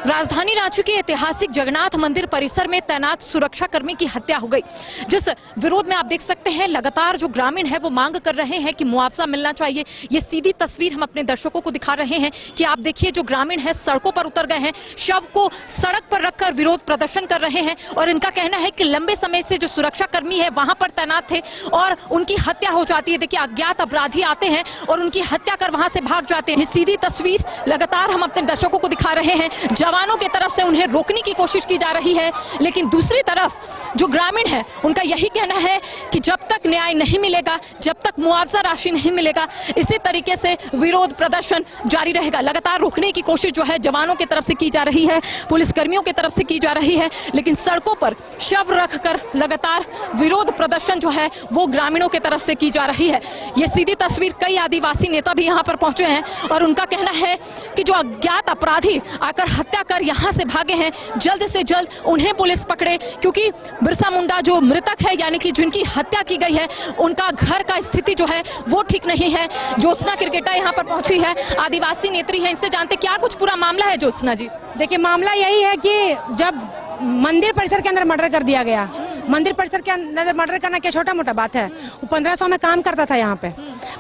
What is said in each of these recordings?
राजधानी रांची के ऐतिहासिक जगन्नाथ मंदिर परिसर में तैनात सुरक्षा कर्मी की हत्या हो गई, जिस विरोध में आप देख सकते हैं लगातार जो ग्रामीण है वो मांग कर रहे हैं कि मुआवजा मिलना चाहिए। ये सीधी तस्वीर हम अपने दर्शकों को दिखा रहे हैं कि आप देखिए जो ग्रामीण है सड़कों पर उतर गए हैं, शव को सड़क पर रखकर विरोध प्रदर्शन कर रहे हैं और इनका कहना है कि लंबे समय से जो सुरक्षा कर्मी है वहां पर तैनात थे और उनकी हत्या हो जाती है। देखिए अज्ञात अपराधी आते हैं और उनकी हत्या कर वहां से भाग जाते हैं। ये सीधी तस्वीर लगातार हम अपने दर्शकों को दिखा रहे हैं। जवानों की तरफ से उन्हें रोकने की कोशिश की जा रही है, लेकिन दूसरी तरफ जो ग्रामीण है उनका यही कहना है कि जब तक न्याय नहीं मिलेगा, जब तक मुआवजा राशि नहीं मिलेगा, इसी तरीके से विरोध प्रदर्शन जारी रहेगा। लगातार रोकने की कोशिश जो है जवानों की तरफ से की जा रही है, पुलिसकर्मियों की तरफ से की जा रही है, लेकिन सड़कों पर शव रखकर लगातार विरोध प्रदर्शन जो है वो ग्रामीणों की तरफ से की जा रही है। ये सीधी तस्वीर कई आदिवासी नेता भी यहाँ पर पहुंचे हैं और उनका कहना है कि जो अज्ञात अपराधी आकर हत्या कर यहाँ से भागे हैं, जल्द से जल्द उन्हें पुलिस पकड़े, क्योंकि बिरसा मुंडा जो मृतक है यानी कि जिनकी हत्या की गई है उनका घर का स्थिति जो है वो ठीक नहीं है। ज्योत्सना क्रिकेटा यहाँ पर पहुंची है, आदिवासी नेत्री है, इनसे जानते क्या कुछ पूरा मामला है। ज्योत्सना जी, देखिए मामला यही है कि जब मंदिर परिसर के अंदर मर्डर कर दिया गया, मंदिर परिसर के अंदर मर्डर करना क्या छोटा मोटा बात है। वो 1500 में काम करता था यहाँ पे,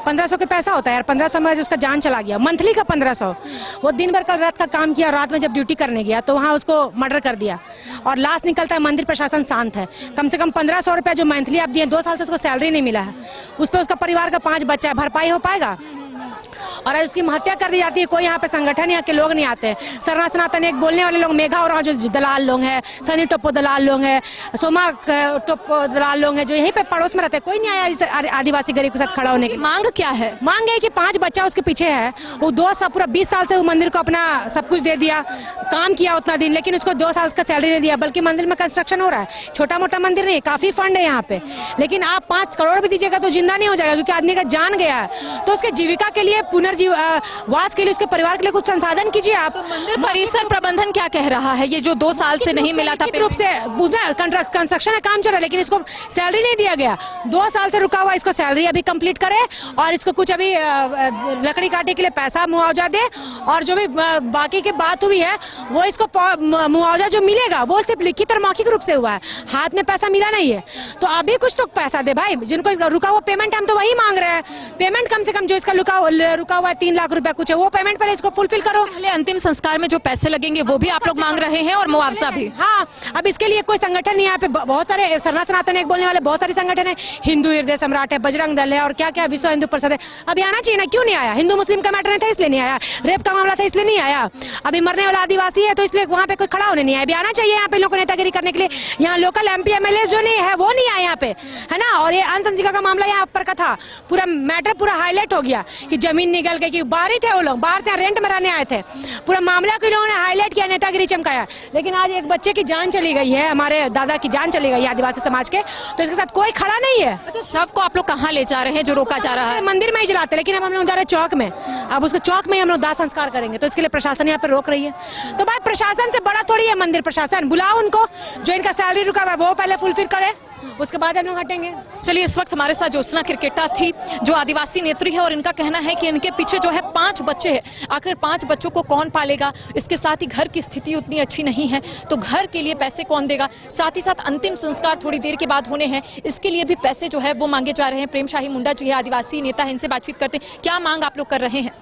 1500 के पैसा होता है यार, 1500 में उसका जान चला गया, मंथली का 1500। वो दिन भर कल रात का काम किया, रात में जब ड्यूटी करने गया तो वहाँ उसको मर्डर कर दिया और लास्ट निकलता है मंदिर प्रशासन शांत है। कम से कम 1500 रुपया जो मंथली आप दिए, 2 साल से उसको सैलरी नहीं मिला है, उस पर उसका परिवार का 5 बच्चा है, भरपाई हो पाएगा? और उसकी हत्या कर दी जाती है, कोई यहाँ पे संगठन यहाँ के लोग नहीं आते। सरना सनातन एक बोलने वाले लोग, मेघा और जो दलाल लोग हैं, सनी टोप्पो दलाल लोग हैं, सोमा टोप्पो दलाल लोग हैं जो यहीं पे पड़ोस में रहते हैं, कोई नहीं आया इस आदिवासी गरीब के साथ खड़ा होने की। मांग क्या है? मांग है कि 5 बच्चा उसके पीछे है, वो 2 साल पूरा 20 साल से वो मंदिर को अपना सब कुछ दे दिया, काम किया उतना दिन, लेकिन उसको 2 साल का सैलरी नहीं दिया। बल्कि मंदिर में कंस्ट्रक्शन हो रहा है, छोटा मोटा मंदिर नहीं, काफी फंड है यहाँ पे, लेकिन आप 5 करोड़ भी दीजिएगा तो जिंदा नहीं हो जाएगा, क्योंकि आदमी का जान गया है। तो उसके जीविका के लिए वास के लिए उसके परिवार के लिए कुछ संसाधन कीजिए आप। तो मंदिर परिसर प्रबंधन क्या कह रहा है? ये जो 2 साल से नहीं मिला था, रूप से कंस्ट्रक्शन का काम चल रहा है लेकिन इसको सैलरी नहीं दिया गया, 2 साल से रुका हुआ, इसको सैलरी अभी कंप्लीट करे और इसको कुछ अभी लकड़ी काटने के लिए पैसा मुआवजा दे, और जो भी बाकी की बात हुई है वो इसको मुआवजा जो मिलेगा वो सिर्फ लिखित और मौखिक रूप से हुआ है, हाथ में पैसा मिला नहीं है। तो अभी कुछ तो पैसा दे भाई, जिनको रुका हुआ पेमेंट हम तो वही मांग रहे हैं, पेमेंट कम से कम जो इसका रुका हुआ 3 लाख रुपया कुछ है वो पेमेंट पहले इसको फुलफिल करो। पहले अंतिम संस्कार में जो पैसे लगेंगे वो भी आप लोग मांग रहे हैं और मुआवजा भी। हाँ, अब इसके लिए कोई संगठन नहीं है यहाँ पे, बहुत सारे सरना सनातन एक बोलने वाले बहुत सारे संगठन है, हिंदू हृदय सम्राट है, बजरंग दल है और क्या क्या विश्व हिंदू परिषद है। अभी आना चाहिए ना, क्यों नहीं आया? हिंदू मुस्लिम का मैटर नहीं था इसलिए नहीं आया, रेप का मामला था इसलिए नहीं आया, अभी मरने वाला आदिवासी है तो इसलिए वहाँ पे कोई खड़ा होने नहीं आया। अभी आना चाहिए यहाँ पे लोगों को नेतागिरी करने के लिए। यहाँ लोकल MP MLA जो नहीं है वो नहीं आए यहाँ पे, है ना। और ये अंतंसिका का मामला यहाँ पर का था, पूरा मैटर पूरा हाईलाइट हो गया कि जमीन निकल गई, कि बाहर ही थे वो लोग, बाहर से रेंट में रहने आए थे, पूरा मामला को लोगों ने हाईलाइट किया, नेतागिरी चमकाया। लेकिन आज एक बच्चे की जान चली गई है, हमारे दादा की जान चली गई है आदिवासी समाज के, तो इसके साथ कोई खड़ा नहीं है। अच्छा, शव को आप लोग कहाँ ले जा रहे हैं जो रोका जा रहा है? मंदिर में ही जलाते, लेकिन अब हम लोग जा रहे हैं चौक में, अब उसको चौक में ही हम लोग दाह संस्कार करेंगे, तो इसके लिए प्रशासन यहाँ पे रोक रही है। तो भाई प्रशासन से बड़ा थोड़ी है मंदिर प्रशासन, बुलाओ उनको, जो इनका सैलरी रुका हुआ है वो पहले फुलफिल करे, उसके बाद हम लोग हटेंगे। चलिए, इस वक्त हमारे साथ ज्योत्सना क्रिकेटा थी जो आदिवासी नेत्री है और इनका कहना है कि इनके पीछे जो है 5 बच्चे हैं, आखिर 5 बच्चों को कौन पालेगा, इसके साथ ही घर की स्थिति उतनी अच्छी नहीं है तो घर के लिए पैसे कौन देगा, साथ ही साथ अंतिम संस्कार थोड़ी देर के बाद होने हैं, इसके लिए भी पैसे जो है वो मांगे जा रहे हैं। प्रेम शाही मुंडा जी है, आदिवासी नेता है, इनसे बातचीत करते हैं। क्या मांग आप लोग कर रहे हैं?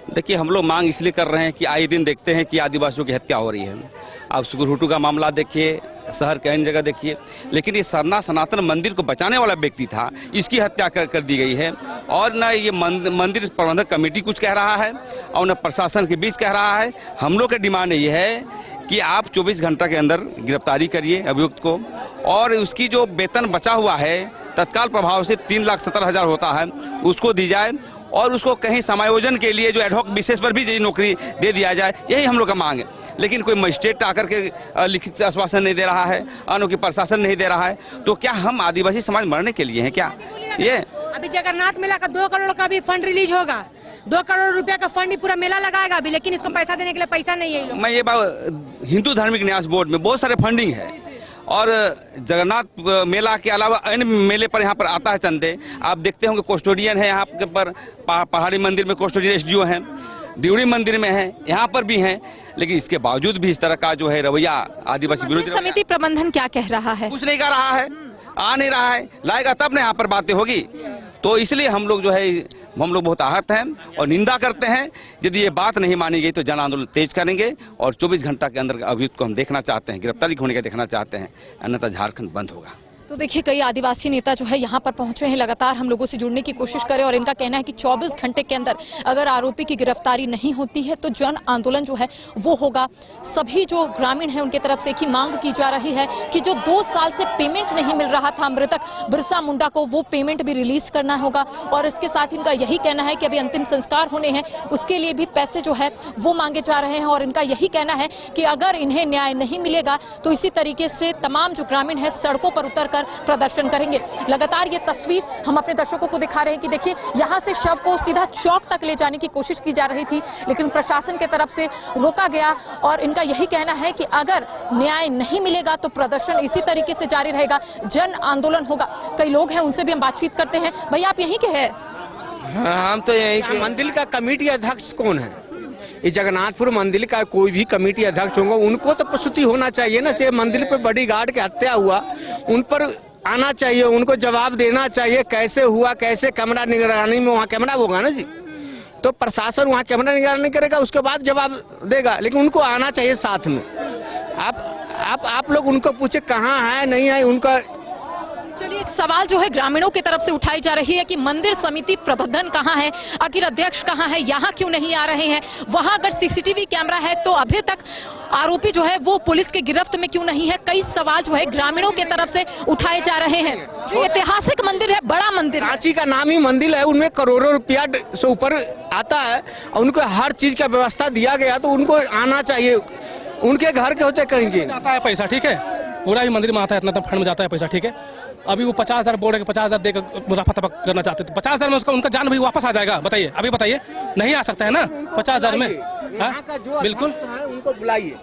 देखिए, हम लोग मांग इसलिए कर रहे हैं कि आए दिन देखते हैं कि आदिवासियों की हत्या हो रही है। आप सुगुरहुटू का मामला देखिए, शहर के अन्य जगह देखिए, लेकिन ये सरना सनातन मंदिर को बचाने वाला व्यक्ति था, इसकी हत्या कर दी गई है। और न ये मंदिर प्रबंधक कमेटी कुछ कह रहा है और न प्रशासन के बीच कह रहा है। हम लोग का डिमांड ये है कि आप 24 घंटा के अंदर गिरफ्तारी करिए अभियुक्त को, और उसकी जो वेतन बचा हुआ है तत्काल प्रभाव से 3,70,000 होता है उसको दी जाए, और उसको कहीं समायोजन के लिए जो एडहॉक बेसिस पर भी नौकरी दे दिया जाए, यही हम लोग का मांग है। लेकिन कोई मजिस्ट्रेट आकर के लिखित आश्वासन नहीं दे रहा है, अनोखी प्रशासन नहीं दे रहा है, तो क्या हम आदिवासी समाज मरने के लिए हैं क्या? ये अभी जगन्नाथ मेला का 2 करोड़ का भी फंड रिलीज होगा, 2 करोड़ रुपया का फंड पूरा मेला लगाएगा अभी, लेकिन इसको पैसा देने के लिए पैसा नहीं है। मैं ये बात, हिंदू धार्मिक न्यास बोर्ड में बहुत सारे फंडिंग है और जगन्नाथ मेला के अलावा अन्य मेले पर यहाँ पर आता है चंदे। आप देखते होंगे कस्टोडियन है यहाँ पर, पहाड़ी मंदिर में कस्टोडियन SDO हैं, दिवड़ी मंदिर में है, यहाँ पर भी है, लेकिन इसके बावजूद भी इस तरह का जो है रवैया आदिवासी विरोधी रवैया, समिति प्रबंधन क्या कह रहा है? कुछ नहीं कर रहा है, आ नहीं रहा है, लाएगा तब ना यहाँ पर बातें होगी। तो इसलिए हम लोग जो है हम लोग बहुत आहत हैं और निंदा करते हैं। यदि ये बात नहीं मानी गई तो जन आंदोलन तेज करेंगे और 24 घंटा के अंदर अभियुक्त को हम देखना चाहते हैं, गिरफ्तारी होने का देखना चाहते हैं, अन्यथा झारखंड बंद होगा। तो देखिए कई आदिवासी नेता जो है यहाँ पर पहुंचे हैं, लगातार हम लोगों से जुड़ने की कोशिश करें और इनका कहना है कि 24 घंटे के अंदर अगर आरोपी की गिरफ्तारी नहीं होती है तो जन आंदोलन जो है वो होगा। सभी जो ग्रामीण हैं उनके तरफ से एक ही मांग की जा रही है कि जो 2 साल से पेमेंट नहीं मिल रहा था मृतक बिरसा मुंडा को, वो पेमेंट भी रिलीज करना होगा। और इसके साथ इनका यही कहना है कि अभी अंतिम संस्कार होने हैं, उसके लिए भी पैसे जो है वो मांगे जा रहे हैं। और इनका यही कहना है कि अगर इन्हें न्याय नहीं मिलेगा तो इसी तरीके से तमाम जो ग्रामीण है सड़कों पर उतर प्रदर्शन करेंगे। लगातार ये तस्वीर हम अपने दर्शकों को दिखा रहे हैं कि देखिए यहाँ से शव को सीधा चौक तक ले जाने की कोशिश की जा रही थी, लेकिन प्रशासन की तरफ से रोका गया। और इनका यही कहना है कि अगर न्याय नहीं मिलेगा तो प्रदर्शन इसी तरीके से जारी रहेगा, जन आंदोलन होगा। कई लोग हैं, उनसे भी हम बातचीत करते हैं। भैया आप यहीं के हैं? हाँ, हम तो यही के। मंदिर का कमेटी अध्यक्ष कौन है? ये जगन्नाथपुर मंदिर का कोई भी कमेटी अध्यक्ष होगा, उनको तो प्रस्तुति होना चाहिए ना। से मंदिर पर बॉडीगार्ड की हत्या हुआ, उन पर आना चाहिए, उनको जवाब देना चाहिए कैसे हुआ, कैसे कैमरा निगरानी में वहाँ कैमरा होगा ना जी, तो प्रशासन वहाँ कैमरा निगरानी करेगा, उसके बाद जवाब देगा। लेकिन उनको आना चाहिए साथ में। आप लोग उनको पूछे कहाँ है नहीं है उनका। चलिए एक सवाल जो है ग्रामीणों की तरफ से उठाई जा रही है कि मंदिर समिति प्रबंधन कहाँ है, आखिर अध्यक्ष कहाँ है, यहाँ क्यों नहीं आ रहे हैं? वहाँ अगर सीसीटीवी कैमरा है तो अभी तक आरोपी जो है वो पुलिस के गिरफ्त में क्यों नहीं है? कई सवाल जो है ग्रामीणों की तरफ से उठाए जा रहे हैं। जो ऐतिहासिक मंदिर है, बड़ा मंदिर है, रांची का नाम ही मंदिर है, उनमें करोड़ों रुपया से ऊपर आता है और उनको हर चीज का व्यवस्था दिया गया, तो उनको आना चाहिए। उनके घर के होते कहीं जाता है पैसा, ठीक है, पूरा ही मंदिर में आता है, इतना फंड में जाता है पैसा, ठीक है। अभी वो 50,000 बोल रहे 50,000 देकर रफा तफा करना चाहते थे, 50,000 में उनका जान भी वापस आ जाएगा? बताइए, अभी बताइए, नहीं आ सकता है ना 50,000 में? बिल्कुल, उनको बुलाइए।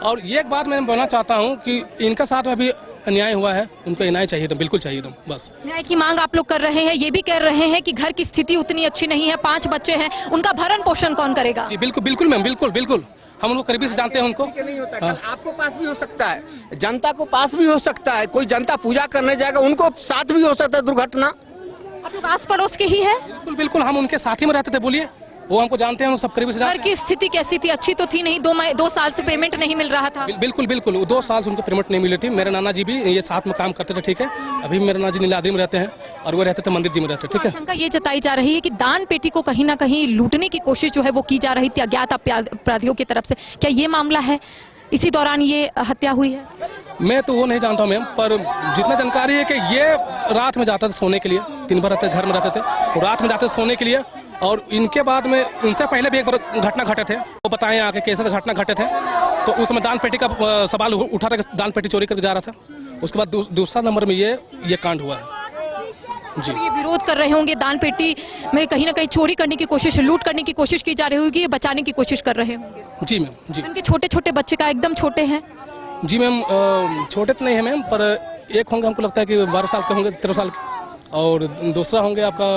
और एक बात मैं बोलना चाहता हूँ कि इनका साथ में अभी अन्याय हुआ है, उनको न्याय चाहिए, तो बिल्कुल चाहिए, तो बस न्याय की मांग आप लोग कर रहे हैं। ये भी कह रहे हैं कि घर की स्थिति उतनी अच्छी नहीं है, 5 बच्चे हैं, उनका भरण पोषण कौन करेगा? जी बिल्कुल बिल्कुल मैम, बिल्कुल बिल्कुल, हम उनको करीबी से जानते हैं उनको। नहीं होता, हाँ। आपको पास भी हो सकता है, जनता को पास भी हो सकता है, कोई जनता पूजा करने जाएगा उनको साथ भी हो सकता है दुर्घटना। आप लोग आस पड़ोस के ही है? बिल्कुल बिल्कुल, हम उनके साथ ही में रहते थे, बोलिए, वो हमको जानते हैं, सब करीबी से घर जानते की स्थिति कैसी थी? अच्छी तो थी नहीं, 2 साल से पेमेंट नहीं मिल रहा था। हैं। बिल्कुल बिल्कुल, 2 साल से उनको पेमेंट नहीं मिली थी। मेरे नाना जी भी ये साथ में काम करते थे, ठीक है। अभी मेरे नाना जी नीलाद्री में रहते हैं और वो रहते थे मंदिर जी में रहते, ठीक है। आशंका ये जताई जा रही है कि दान पेटी को कहीं ना कहीं लूटने की कोशिश जो है वो की जा रही थी अज्ञात अपराधियों की तरफ से। क्या ये मामला है? इसी दौरान ये हत्या हुई है? मैं तो वो नहीं जानता हूँ मैम, पर जितना जानकारी है कि ये रात में जाता था सोने के लिए, दिन भर रहते घर में रहते थे, तो रात में जाते थे सोने के लिए। और इनके बाद में उनसे पहले भी एक बार घटना घटे थे, वो बताएं आके कैसे घटना घटे थे। तो उसमें दान पेटी का सवाल उठा था कि दान पेटी चोरी करके जा रहा था। उसके बाद दूसरा नंबर में ये कांड हुआ है जी। ये विरोध कर रहे होंगे, दान पेटी में कहीं ना कहीं चोरी करने की कोशिश, लूट करने की कोशिश की जा रही होगी, ये बचाने की कोशिश कर रहे होंगे। जी मैम, जी। इनके छोटे छोटे बच्चे का एकदम छोटे हैं? जी मैम, छोटे तो नहीं है मैम, पर एक होंगे हमको लगता है कि 12 साल के होंगे, 13 साल के, और दूसरा होंगे आपका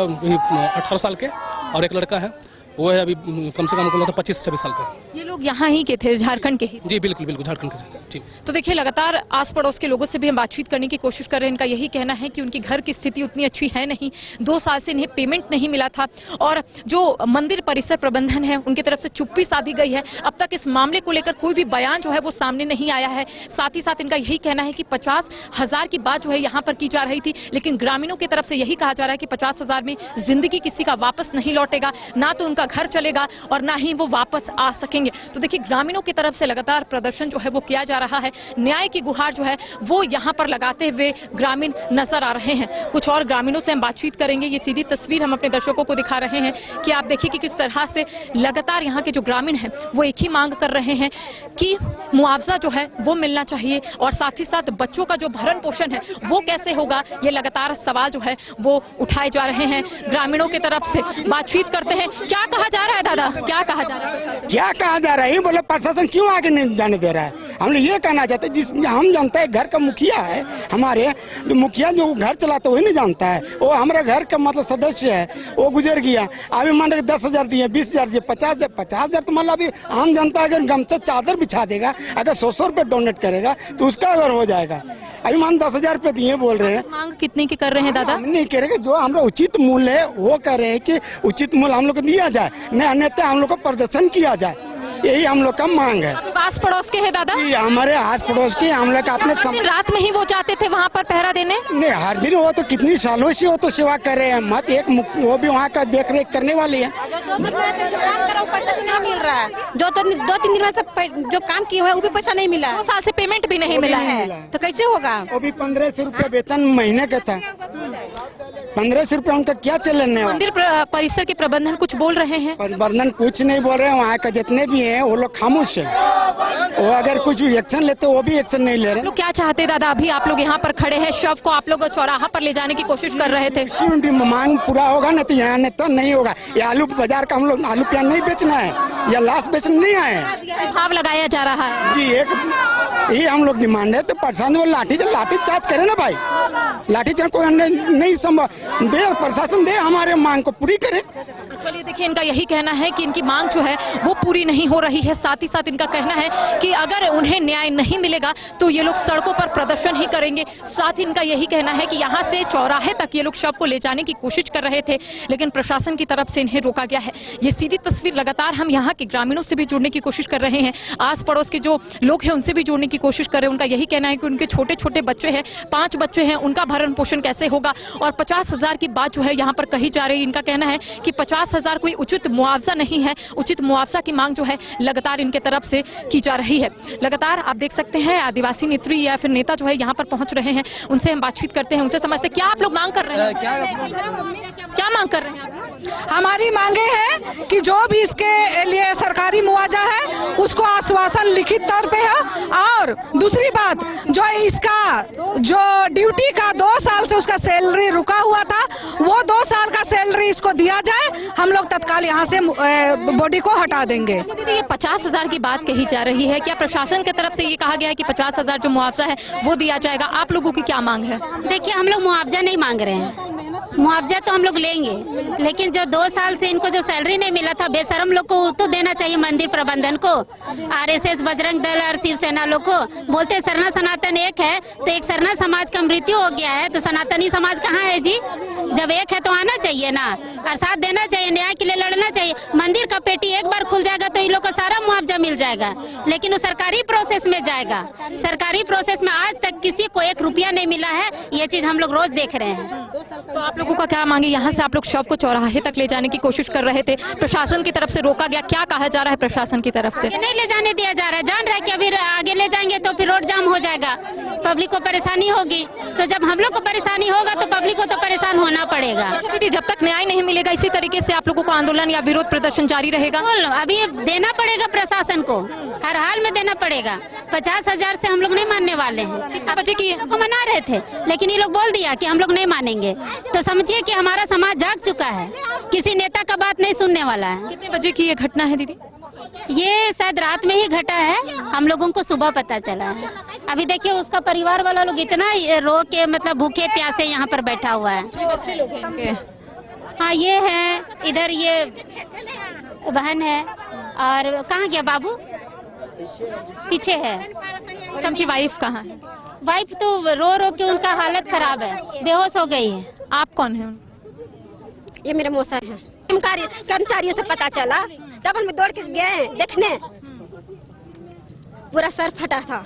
18 साल के, और एक लड़का है वो है अभी कम से कम हमको लगता है 25 से 26 साल का। ये लोग यहाँ ही के थे, झारखंड के ही? जी बिल्कुल बिल्कुल, झारखंड के जी। तो देखिए लगातार आस पड़ोस के लोगों से भी हम बातचीत करने की कोशिश कर रहे हैं। इनका यही कहना है कि उनकी घर की स्थिति उतनी अच्छी है नहीं, 2 साल से इन्हें पेमेंट नहीं मिला था और जो मंदिर परिसर प्रबंधन है उनकी तरफ से चुप्पी साधी गई है। अब तक इस मामले को लेकर कोई भी बयान जो है वो सामने नहीं आया है। साथ ही साथ इनका यही कहना है कि 50,000 की बात जो है यहाँ पर की जा रही थी, लेकिन ग्रामीणों की तरफ से यही कहा जा रहा है कि 50,000 में जिंदगी किसी का वापस नहीं लौटेगा, ना तो उनका घर चलेगा और ना ही वो वापस आ सकेंगे। तो देखिए ग्रामीणों की तरफ से लगातार प्रदर्शन जो है वो किया जा रहा है, न्याय की गुहार जो है वो यहाँ पर लगाते हुए ग्रामीण नजर आ रहे हैं। कुछ और ग्रामीणों से हम बातचीत करेंगे। ये सीधी तस्वीर हम अपने दर्शकों को दिखा रहे हैं कि आप देखिए कि किस तरह से लगातार यहाँ के जो ग्रामीण हैं वो एक ही मांग कर रहे हैं कि मुआवजा जो है वो मिलना चाहिए और साथ ही साथ बच्चों का जो भरण पोषण है वो कैसे होगा, ये लगातार सवाल जो है वो उठाए जा रहे हैं। ग्रामीणों की तरफ से बातचीत करते हैं। क्या कहा जा रहा है दादा, क्या कहा जा रहा है? क्या कहा जा रहा है? बोले प्रशासन क्यों आगे नहीं जाने दे रहा है? हम लोग ये कहना चाहते हैं, जिस हम जानते हैं घर का मुखिया है हमारे, जो मुखिया जो घर चलाता है वही नहीं जानता है। वो हमारे घर का मतलब सदस्य है, वो गुजर गया, अभी मान लो 10,000 दिए, 20,000 दिए, 50,000 तो मतलब अभी आम जनता अगर गमछा चादर बिछा देगा, अगर 100 रुपये डोनेट करेगा तो उसका अगर हो जाएगा। अभी मान 10,000 रुपये दिए बोल रहे हैं। मांग कितने की कर रहे हैं दादा? हम नहीं कह रहे कि जो हमारा उचित मूल्य है वो कह रहे हैं कि उचित मूल्य हम लोग को दिया जाए, नहीं अन्यथा हम लोग को प्रदर्शन किया जाए, यही हम लोग का मांग है। आस पड़ोस के हैं दादा? ये हमारे आस पड़ोस के हम लोग अपने दिन रात में ही वो जाते थे वहाँ पर पहरा देने? नहीं, हर दिन वो तो कितनी सालों से वो तो सेवा कर रहे हैं, मत एक वो भी वहाँ का देख रेख करने वाली है। पैसा भी नहीं मिल रहा है, जो 2-3 दिन में जो काम किए हुए वो भी पैसा नहीं मिला 2 साल से पेमेंट भी नहीं मिला है, तो कैसे होगा? वो भी 1500 रुपये वेतन महीने का था, 1500 रुपये उनका क्या चलन है? मंदिर परिसर के प्रबंधन कुछ बोल रहे हैं? प्रबंधन कुछ नहीं बोल रहे हैं, वहाँ का जितने भी हैं वो लोग खामोश है, वो अगर कुछ भी एक्शन लेते वो भी एक्शन नहीं ले रहे। लोग क्या चाहते दादा? अभी आप लोग यहाँ पर खड़े हैं, शव को आप लोग चौराहा पर ले जाने की कोशिश कर रहे थे। मांग पूरा होगा ना तो यहाँ तो नहीं होगा। ये आलू बाजार का हम लोग आलू प्याज नहीं बेचना है, या लाश बेचने नहीं आए हैं। भाव लगाया जा रहा है जी, एक ये हम लोग डिमांड है। तो प्रशासन वो लाठी चार्ज करे ना भाई, लाठी चार्ज कोई नहीं संभव दे, प्रशासन दे, हमारे मांग को पूरी करे। चलिए देखिए, इनका यही कहना है कि इनकी मांग जो है वो पूरी नहीं हो रही है। साथ ही साथ इनका कहना है कि अगर उन्हें न्याय नहीं मिलेगा तो ये लोग सड़कों पर प्रदर्शन ही करेंगे। साथ ही इनका यही कहना है कि यहाँ से चौराहे तक ये लोग शव को ले जाने की कोशिश कर रहे थे, लेकिन प्रशासन की तरफ से इन्हें रोका गया है। ये सीधी तस्वीर लगातार हम यहाँ के ग्रामीणों से भी जुड़ने की कोशिश कर रहे हैं, आस पड़ोस के जो लोग हैं उनसे भी जुड़ने की कोशिश कर रहे हैं। उनका यही कहना है कि उनके छोटे छोटे बच्चे हैं, 5 बच्चे हैं, उनका भरण पोषण कैसे होगा। और 50,000 की बात जो है यहाँ पर कही जा रही है। इनका कहना है कि 50,000 कोई उचित मुआवजा नहीं है, उचित मुआवजा की मांग जो है लगातार इनके तरफ से की जा रही है। लगातार आप देख सकते हैं आदिवासी नेत्री या फिर नेता जो है यहाँ पर पहुंच रहे हैं, उनसे हम बातचीत करते हैं, उनसे समझते हैं क्या आप लोग मांग कर रहे हैं, क्या मांग कर रहे हैं? हमारी मांगे हैं कि जो भी इसके लिए सरकारी मुआवजा है उसको आश्वासन लिखित तौर पे है, और दूसरी बात जो इसका जो ड्यूटी का 2 साल से उसका सैलरी रुका हुआ था, वो 2 साल का सैलरी इसको दिया जाए। हम लोग तत्काल यहाँ से बॉडी को हटा देंगे। दीदी, ये 50,000 की बात कही जा रही है, क्या प्रशासन की तरफ से ये कहा गया है कि 50,000 जो मुआवजा है वो दिया जाएगा? आप लोगों की क्या मांग है? देखिए, हम लोग मुआवजा नहीं मांग रहे हैं, मुआवजा तो हम लोग लेंगे, लेकिन जो 2 साल से इनको जो सैलरी नहीं मिला था, बेशरम लोग को तो देना चाहिए। मंदिर प्रबंधन को, आरएसएस, बजरंग दल और शिवसेना लोग को बोलते सरना सनातन एक है, तो एक सरना समाज का मृत्यु हो गया है, तो सनातनी समाज कहाँ है जी? जब एक है तो आना चाहिए ना, और साथ देना चाहिए, न्याय के लिए लड़ना चाहिए। मंदिर का पेटी एक बार खुल जाएगा तो इन लोग को सारा मुआवजा मिल जाएगा, लेकिन वो सरकारी प्रोसेस में जाएगा। सरकारी प्रोसेस में आज तक किसी को 1 रुपया नहीं मिला है, ये चीज हम लोग रोज देख रहे हैं। तो आप लोगों का क्या मांगे? यहाँ से आप लोग शव को चौराहे तक ले जाने की कोशिश कर रहे थे, प्रशासन की तरफ से रोका गया, क्या कहा जा रहा है प्रशासन की तरफ से? नहीं ले जाने दिया जा रहा है, जान रहा है कि अभी आगे ले जाएंगे तो फिर रोड जाम हो जाएगा, पब्लिक को परेशानी होगी। तो जब हम लोग को परेशानी होगा तो पब्लिक को तो परेशान होना पड़ेगा। दीदी, जब तक न्याय नहीं मिलेगा इसी तरीके से आप लोगों को आंदोलन या विरोध प्रदर्शन जारी रहेगा? अभी देना पड़ेगा प्रशासन को, हर हाल में देना पड़ेगा। 50,000 से हम लोग नहीं मानने वाले हैं। कितना बजे की को मना रहे थे, लेकिन ये लोग बोल दिया कि हम लोग नहीं मानेंगे, तो समझिए कि हमारा समाज जाग चुका है, किसी नेता का बात नहीं सुनने वाला है। कितने बजे की ये घटना है दीदी? ये शायद रात में ही घटा है, हम लोगों को सुबह पता चला है। अभी देखिए, उसका परिवार वाला लोग इतना रो के मतलब भूखे प्यासे यहाँ पर बैठा हुआ है। हाँ, ये है, इधर ये बहन है, और कहाँ गया बाबू? पीछे है। सबकी वाइफ कहाँ है? वाइफ तो रो रो के उनका हालत खराब है, बेहोश हो गई है। आप कौन है? ये मेरे मौसा है, कर्मचारियों से पता चला, तब हम दौड़ के गए देखने, पूरा सर फटा था।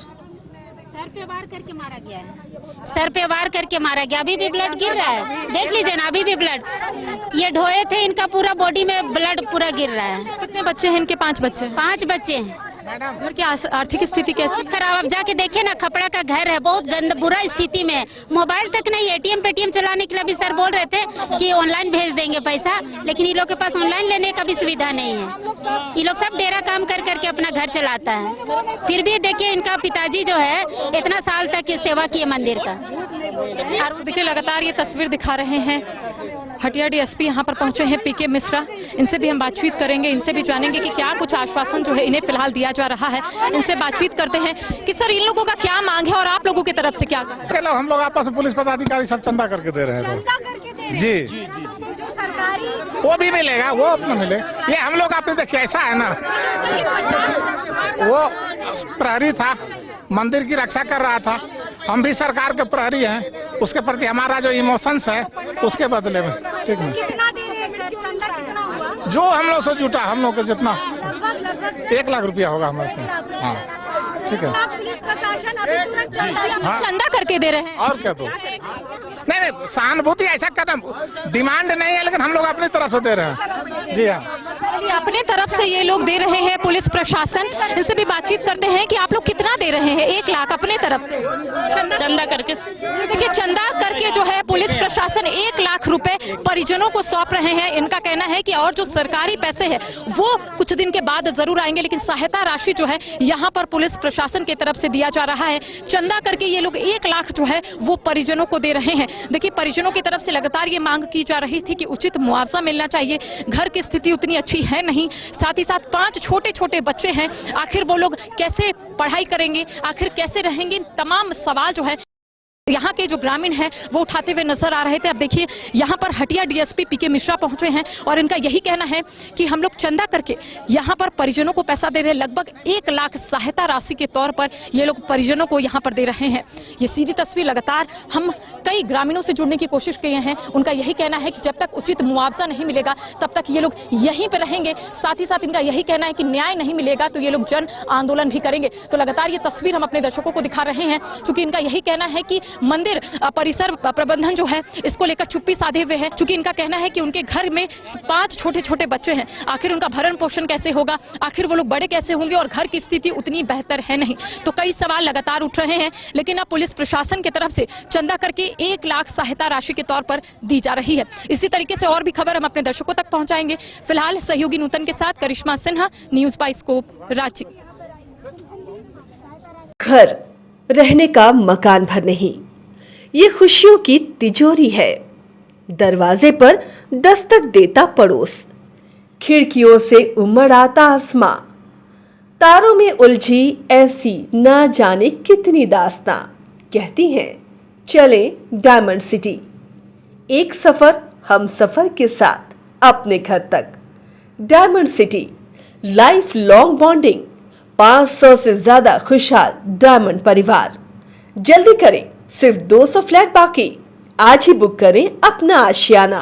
सर पे वार करके मारा गया है, सर पे वार करके मारा गया। अभी भी ब्लड गिर रहा है, देख लीजिए ना, अभी भी ब्लड। ये ढोए थे, इनका पूरा बॉडी में ब्लड पूरा गिर रहा है। कितने बच्चे हैं इनके? 5 बच्चे। 5 बच्चे हैं। घर की आर्थिक स्थिति कैसी? बहुत खराब। अब जाके देखिए ना, खपड़ा का घर है, बहुत गंदा बुरा स्थिति में। मोबाइल तक नहीं, एटीएम पेटीएम चलाने के लिए भी सर बोल रहे थे कि ऑनलाइन भेज देंगे पैसा, लेकिन ये लोग के पास ऑनलाइन लेने का भी सुविधा नहीं है। ये लोग सब डेरा काम कर करके अपना घर चलाता है। फिर भी देखिए, इनका पिताजी जो है इतना साल तक सेवा किए मंदिर का। और देखिए, लगातार ये तस्वीर दिखा रहे हैं, हटिया डीएसपी यहाँ पर पहुंचे हैं पीके मिश्रा, इनसे भी हम बातचीत करेंगे, इनसे भी जानेंगे कि क्या कुछ आश्वासन जो है इन्हें फिलहाल दिया जा रहा है। इनसे बातचीत करते हैं कि सर इन लोगों का क्या मांग है और आप लोगों की तरफ से क्या कहा? हम लोग आपस में पुलिस पदाधिकारी सब चंदा करके दे रहे हैं जी, जो सरकारी वो भी मिलेगा, वो अपना मिले। ये हम लोग आपने देखिए ऐसा है ना, वो प्रहरी था, मंदिर की रक्षा कर रहा था, हम भी सरकार के प्रहरी हैं, उसके प्रति हमारा जो इमोशंस है उसके बदले में, ठीक है। कितना दे रहे हैं सर? चंदा कितना हुआ? जो हम लोग से जुटा, हम लोग को जितना 1 लाख रुपया होगा हमारे, हाँ ठीक है। पुलिस प्रशासन अभी तुरंत चंदा करके दे रहे हैं और क्या तो नहीं, सहानुभूति ऐसा करना डिमांड नहीं है, लेकिन हम लोग अपनी तरफ से दे रहे हैं जी हाँ। चलिए, अपने तरफ से ये लोग दे रहे हैं पुलिस प्रशासन। इनसे भी बातचीत करते हैं कि आप लोग कितना दे रहे हैं? 1 लाख अपने तरफ से चंदा करके। देखिए, चंदा करके जो है पुलिस प्रशासन 1 लाख रुपए परिजनों को सौंप रहे हैं। इनका कहना है कि और जो सरकारी पैसे हैं वो कुछ दिन के बाद जरूर आएंगे, लेकिन सहायता राशि जो है यहाँ पर पुलिस प्रशासन की तरफ से दिया जा रहा है। चंदा करके ये लोग 1 लाख जो है वो परिजनों को दे रहे हैं। देखिए, परिजनों की तरफ से लगातार ये मांग की जा रही थी कि उचित मुआवजा मिलना चाहिए। घर की स्थिति उतनी अच्छी है नहीं, साथ ही साथ 5 छोटे छोटे बच्चे हैं, आखिर वो लोग कैसे पढ़ाई करेंगे, आखिर कैसे रहेंगे, तमाम सवाल जो है यहाँ के जो ग्रामीण हैं वो उठाते हुए नजर आ रहे थे। अब देखिए, यहाँ पर हटिया डीएसपी पीके मिश्रा पहुंचे हैं और इनका यही कहना है कि हम लोग चंदा करके यहाँ पर परिजनों को पैसा दे रहे हैं। लगभग 1 लाख सहायता राशि के तौर पर ये लोग परिजनों को यहाँ पर दे रहे हैं। ये सीधी तस्वीर लगातार हम कई ग्रामीणों से जुड़ने की कोशिश किए हैं। उनका यही कहना है कि जब तक उचित मुआवजा नहीं मिलेगा तब तक ये लोग यहीं पर रहेंगे। साथ ही साथ इनका यही कहना है कि न्याय नहीं मिलेगा तो ये लोग जन आंदोलन भी करेंगे। तो लगातार ये तस्वीर हम अपने दर्शकों को दिखा रहे हैं, क्योंकि इनका यही कहना है कि मंदिर परिसर प्रबंधन जो है इसको लेकर चुप्पी साधे हुए है। चूंकि इनका कहना है कि उनके घर में 5 छोटे छोटे बच्चे हैं, आखिर उनका भरण पोषण कैसे होगा, आखिर वो लोग बड़े कैसे होंगे, और घर की स्थिति उतनी बेहतर है नहीं। तो कई सवाल लगातार उठ रहे हैं, लेकिन अब पुलिस प्रशासन की तरफ से चंदा करके 1 लाख सहायता राशि के तौर पर दी जा रही है। इसी तरीके से और भी खबर हम अपने दर्शकों तक पहुंचाएंगे। फिलहाल सहयोगी नूतन के साथ करिश्मा सिन्हा, न्यूज बाइस्कोप, रांची। घर रहने का मकान भर नहीं, ये खुशियों की तिजोरी है। दरवाजे पर दस्तक देता पड़ोस, खिड़कियों से उमड़ आता आसमां, तारों में उलझी ऐसी ना जाने कितनी दास्तां। कहती हैं चले डायमंड सिटी, एक सफर हम सफर के साथ अपने घर तक। Diamond city, life long bonding, 500 से ज्यादा खुशहाल डायमंड परिवार। जल्दी करें, सिर्फ 200 फ्लैट बाकी। आज ही बुक करें अपना आशियाना।